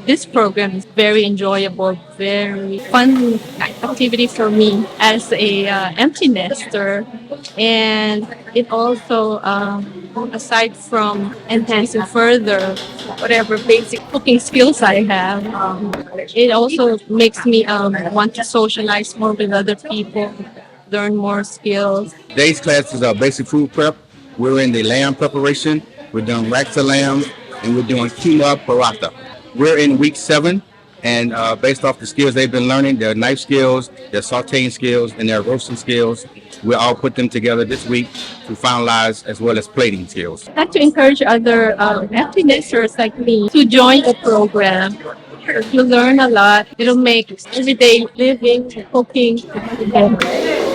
this program is very enjoyable, very fun activity for me as a empty nester, and it also, aside from enhancing further whatever basic cooking skills I have, it also makes me want to socialize more with other people, learn more skills. Today's class is our basic food prep. We're in the lamb preparation. We're doing racks of lamb, and we're doing quinoa paratha. We're in week 7, and based off the skills they've been learning, their knife skills, their sauteing skills, and their roasting skills, we'll all put them together this week to finalize as well as plating skills. I'd like to encourage other empty nesters like me to join the program. You learn a lot. It'll make everyday living, cooking, better.